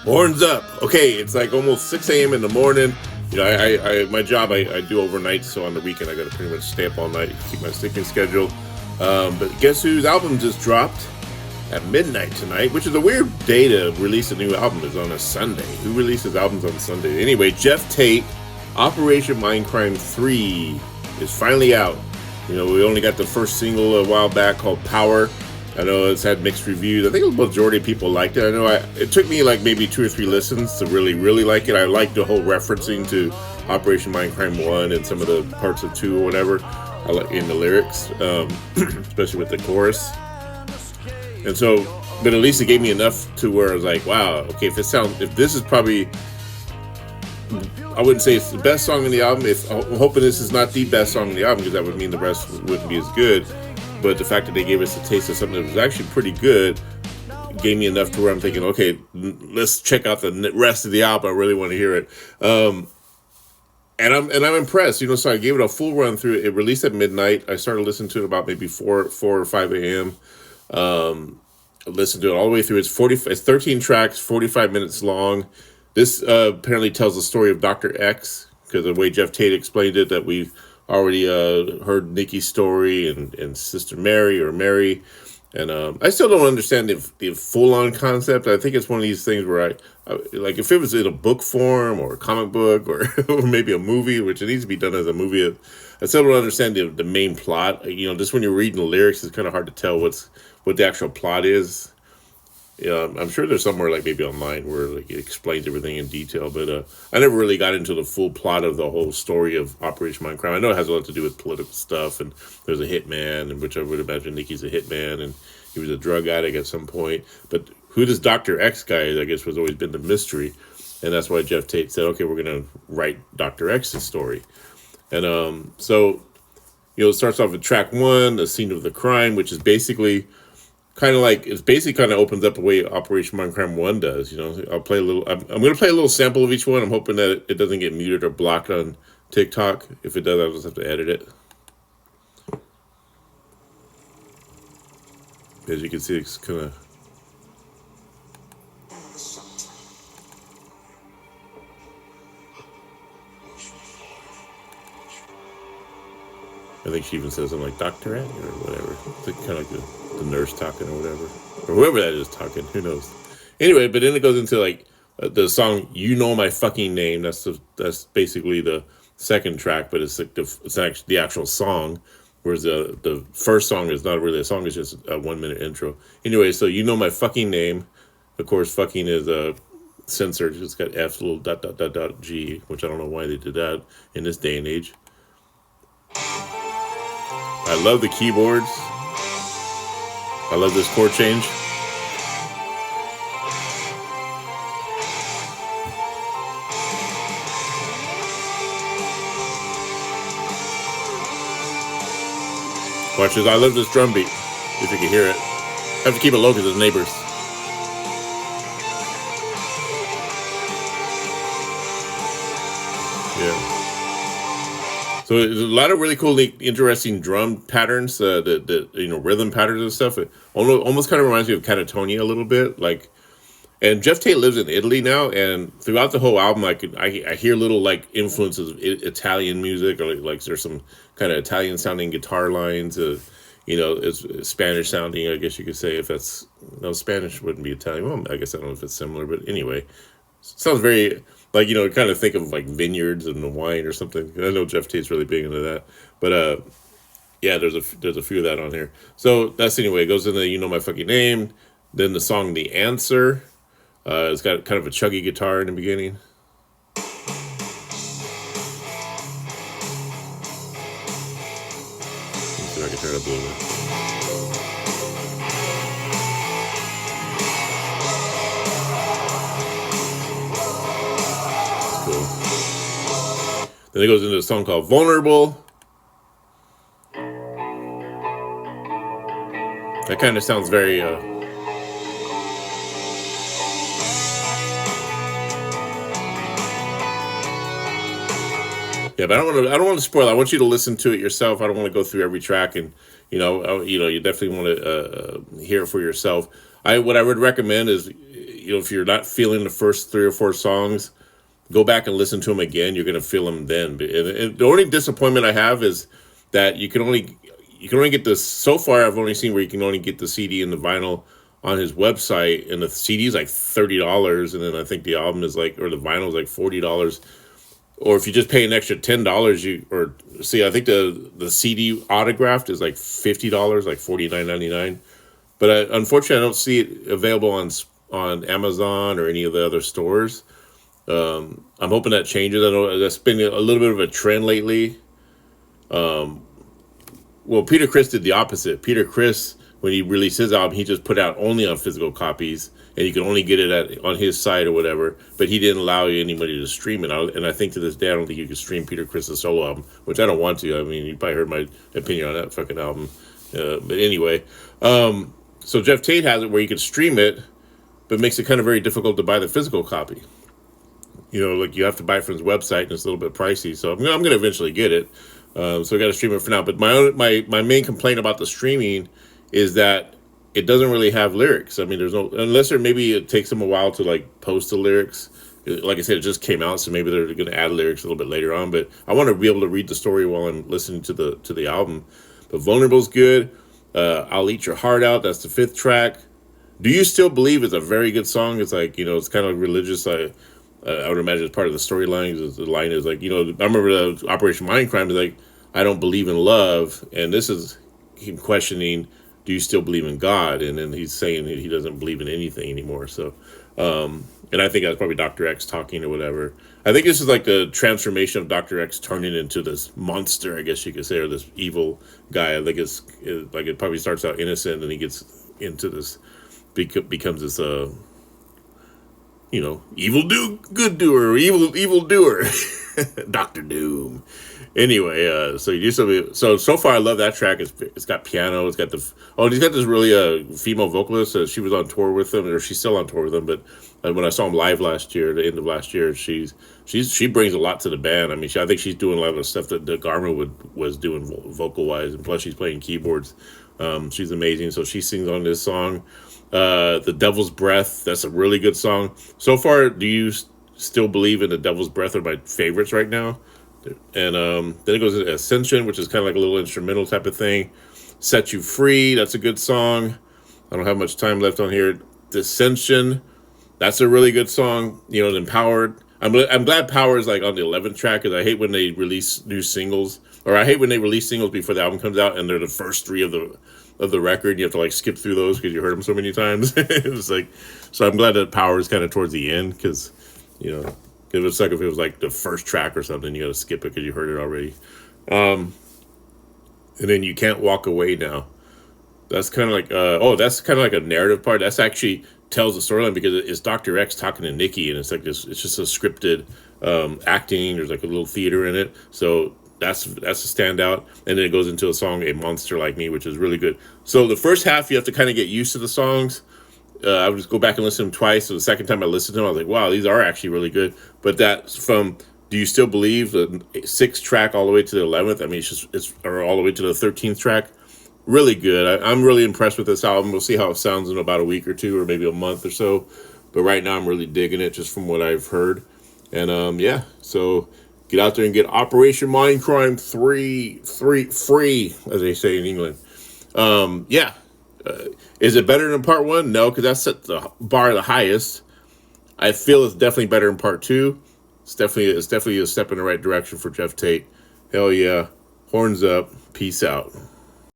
Horns up. Okay, it's like almost 6 a.m. in the morning. You know, my job, I do overnight, so on the weekend I got to pretty much stay up all night to keep my sleeping schedule. But guess whose album just dropped at midnight tonight, which is a weird day to release a new album, is on a Sunday. Who releases albums on Sunday? Anyway, Geoff Tate, Operation Mindcrime 3 is finally out. You know, we only got the first single a while back called Power. I know it's had mixed reviews. I think the majority of people liked it. I know it took me like maybe 2 or 3 listens to really, really like it. I liked the whole referencing to Operation Mindcrime 1 and some of the parts of 2 or whatever. I like in the lyrics, especially with the chorus. And so, but at least it gave me enough to where I was like, wow, okay, if this is probably, I wouldn't say it's the best song in the album. I'm hoping this is not the best song in the album, because that would mean the rest wouldn't be as good. But the fact that they gave us a taste of something that was actually pretty good gave me enough to where I'm thinking, okay, let's check out the rest of the album. I really want to hear it. And I'm impressed, you know. So I gave it a full run through. It released at midnight. I started listening to it about maybe 4 or 5 a.m. Listened to it all the way through. It's 13 tracks, 45 minutes long. This apparently tells the story of Dr. X, because the way Geoff Tate explained it, that we've already heard Nikki's story and Sister Mary or Mary. And I still don't understand the full-on concept. I think it's one of these things where I like, if it was in a book form or a comic book or, or maybe a movie, which it needs to be done as a movie, I still don't understand the main plot. You know, just when you're reading the lyrics, it's kind of hard to tell what the actual plot is. Yeah, I'm sure there's somewhere like maybe online where like it explains everything in detail, but I never really got into the full plot of the whole story of Operation Mindcrime. I know it has a lot to do with political stuff, and there's a hitman, and which I would imagine Nikki's a hitman, and he was a drug addict at some point. But who this Dr. X guy is, I guess, was always been the mystery, and that's why Geoff Tate said, okay, we're going to write Dr. X's story. And so, you know, it starts off with track 1, the scene of the crime, which is basically kind of like, it's basically kind of opens up the way Operation Mindcrime 1 does. You know, I'll play a little, I'm going to play a little sample of each one. I'm hoping that it doesn't get muted or blocked on TikTok. If it does, I'll just have to edit it. As you can see, it's kind of, I think she even says something like Dr. Ed or whatever. It's like, kind of like the nurse talking or whatever. Or whoever that is talking. Who knows? Anyway, but then it goes into like the song "You Know My Fucking Name." That's basically the second track, but it's like it's actually the actual song. Whereas the first song is not really a song; it's just a 1-minute intro. Anyway, so "You Know My Fucking Name." Of course, "fucking" is censored. It's got F little dot G, which I don't know why they did that in this day and age. I love the keyboards. I love this chord change. Watch this. I love this drum beat. If you can hear it. I have to keep it low because there's neighbors. Yeah. So there's a lot of really cool, interesting drum patterns, the rhythm patterns and stuff. It almost kind of reminds me of Catatonia a little bit, like. And Geoff Tate lives in Italy now, and throughout the whole album, I hear little like influences of Italian music, or like there's some kind of Italian sounding guitar lines. It's Spanish sounding, I guess you could say. If that's no, Spanish wouldn't be Italian. Well, I guess I don't know if it's similar, but anyway, sounds very like, kind of think of like vineyards and the wine or something. I know Geoff Tate's really big into that, but yeah, there's a few of that on here. So that's anyway. It goes into "You Know My Fucking Name," then the song "The Answer." It's got kind of a chuggy guitar in the beginning. Let's see if I can turn it up a little bit. Then it goes into a song called "Vulnerable." That kind of sounds very yeah, but I don't want to spoil it. I want you to listen to it yourself. I don't want to go through every track, and you definitely want to hear it for yourself. What I would recommend is, if you're not feeling the first 3 or 4 songs, go back and listen to them again. You're gonna feel them then. And the only disappointment I have is that you can only get this. So far, I've only seen where you can only get the CD and the vinyl on his website, and the CD is like $30, and then I think the album is like, or the vinyl is like $40. Or if you just pay an extra $10, I think the CD autographed is like $50, like $49.99. But unfortunately, I don't see it available on Amazon or any of the other stores. I'm hoping that changes. I know that's been a little bit of a trend lately. Well, Peter Criss did the opposite. Peter Criss, when he released his album, he just put out only on physical copies, and you can only get it on his site or whatever. But he didn't allow anybody to stream it. And I think to this day, I don't think you can stream Peter Criss's solo album, which I don't want to. I mean, you probably heard my opinion on that fucking album. But anyway, so Geoff Tate has it where you can stream it, but makes it kind of very difficult to buy the physical copy. Like you have to buy it from his website, and it's a little bit pricey. So I'm going to eventually get it. So I got to stream it for now. But my main complaint about the streaming is that it doesn't really have lyrics. I mean, unless maybe it takes them a while to like post the lyrics. Like I said, it just came out, so maybe they're going to add lyrics a little bit later on. But I want to be able to read the story while I'm listening to the album. But Vulnerable's good. I'll Eat Your Heart Out. That's the 5th track. Do You Still Believe is a very good song. It's like, it's kind of religious. I would imagine it's part of the storyline. The line is like, I remember the Operation Mindcrime is like, I don't believe in love. And this is him questioning, do you still believe in God? And then he's saying that he doesn't believe in anything anymore. So, and I think that's probably Dr. X talking or whatever. I think this is like the transformation of Dr. X turning into this monster, I guess you could say, or this evil guy. I think it probably starts out innocent and he gets into this, becomes this, good doer, evil doer, Doctor Doom. Anyway, so far I love that track. It's got piano. He's got this really female vocalist. She was on tour with him, or she's still on tour with him. But when I saw him live last year, the end of last year, she brings a lot to the band. I mean, I think she's doing a lot of the stuff that Garma was doing vocal wise, and plus she's playing keyboards. She's amazing. So she sings on this song. The Devil's Breath, that's a really good song. So far, Do You Still Believe in The Devil's Breath are my favorites right now. And then it goes into Ascension, which is kind of like a little instrumental type of thing. Set You Free, that's a good song. I don't have much time left on here. Dissension, that's a really good song. Empowered. I'm glad Power is like on the 11th track, because I hate when they release new singles, or I hate when they release singles before the album comes out and they're the first 3 of the record. You have to like skip through those because you heard them so many times. It's like, so I'm glad that Power is kind of towards the end, because it would suck if it was like the first track or something. You got to skip it because you heard it already. And then You Can't Walk Away Now. That's kind of like that's kind of like a narrative part. That's actually tells the storyline, because it's Dr. X talking to Nikki, and it's like this. It's just a scripted acting. There's like a little theater in it. So that's a standout. And then it goes into a song, A Monster Like Me, which is really good. So the first half you have to kind of get used to the songs. I would just go back and listen to them twice. So the second time I listened to them, I was like, wow, these are actually really good. But that's from Do You Still Believe, the 6th track all the way to the 11th. I mean, or all the way to the 13th track. Really good. I'm really impressed with this album. We'll see how it sounds in about a week or 2, or maybe a month or so. But right now I'm really digging it, just from what I've heard. And so get out there and get Operation Mindcrime 3 free, as they say in England. Is it better than part 1? No, because that set the bar the highest. I feel it's definitely better than part 2. It's definitely a step in the right direction for Geoff Tate. Hell yeah. Horns up. Peace out.